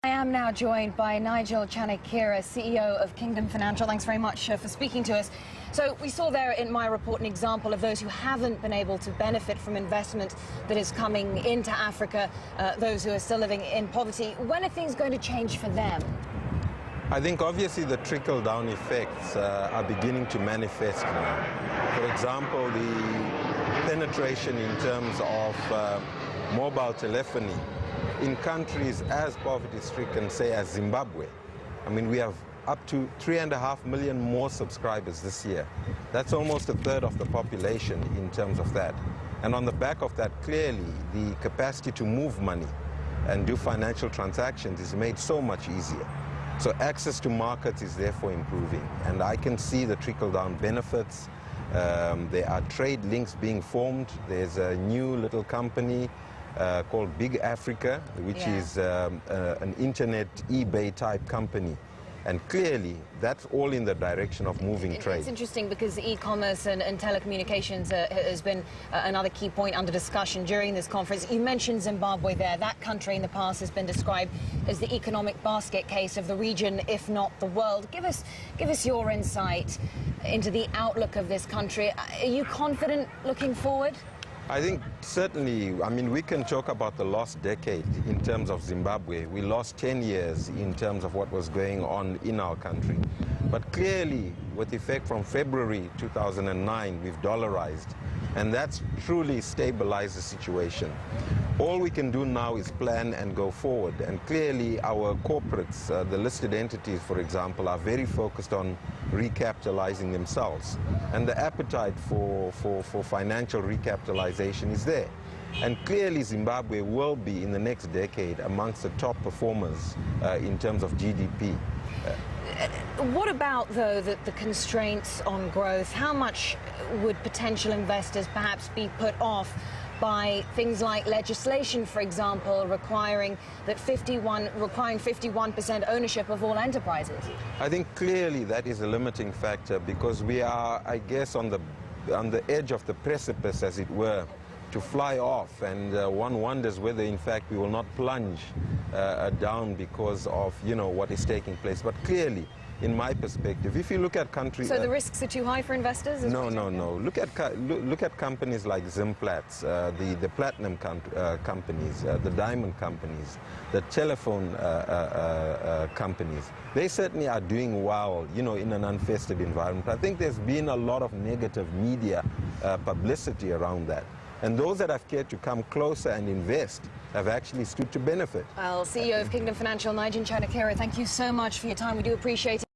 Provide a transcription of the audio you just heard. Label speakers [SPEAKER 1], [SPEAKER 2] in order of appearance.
[SPEAKER 1] I am now joined by Nigel Chanakira, CEO of Kingdom Financial. Thanks very much for speaking to us. So we saw there in my report an example of those who haven't been able to benefit from investment that is coming into Africa, those who are still living in poverty. When are things going to change for them?
[SPEAKER 2] I think obviously the trickle-down effects are beginning to manifest now. For example, the penetration in terms of mobile telephony in countries as poverty-stricken, say as Zimbabwe. I mean, we have up to 3.5 million more subscribers this year. That's almost a third of the population in terms of that. And on the back of that, clearly, the capacity to move money and do financial transactions is made so much easier. So access to markets is therefore improving. And I can see the trickle-down benefits. There are trade links being formed. There's a new little company called Big Africa, which is an internet eBay type company. And clearly, that's all in the direction of moving trade.
[SPEAKER 1] It's interesting because e-commerce and telecommunications has been another key point under discussion during this conference. You mentioned Zimbabwe there. That country in the past has been described as the economic basket case of the region, if not the world. Give us your insight into the outlook of this country. Are you confident looking forward?
[SPEAKER 2] I think certainly, I mean, we can talk about the lost decade in terms of Zimbabwe. We lost 10 years in terms of what was going on in our country. But clearly, with effect from February 2009, we've dollarized, and that's truly stabilized the situation. All we can do now is plan and go forward. And clearly, our corporates, the listed entities, for example, are very focused on recapitalizing themselves. And the appetite for financial recapitalization is there. And clearly, Zimbabwe will be, in the next decade, amongst the top performers in terms of GDP.
[SPEAKER 1] What about, though, the constraints on growth? How much would potential investors perhaps be put off by things like legislation, for example, requiring 51% ownership of all enterprises?
[SPEAKER 2] I think clearly that is a limiting factor because we are, I guess, on the edge of the precipice, as it were, to fly off, and one wonders whether, in fact, we will not plunge down because of, what is taking place. But clearly, in my perspective, if you look at countries...
[SPEAKER 1] So the risks are too high for investors?
[SPEAKER 2] No. Look at companies like Zimplats, the platinum companies, the diamond companies, the telephone companies. They certainly are doing well, in an unfested environment. I think there's been a lot of negative media publicity around that. And those that have cared to come closer and invest have actually stood to benefit.
[SPEAKER 1] Well, CEO of Kingdom Financial, Nigel Chanakira, thank you so much for your time. We do appreciate it.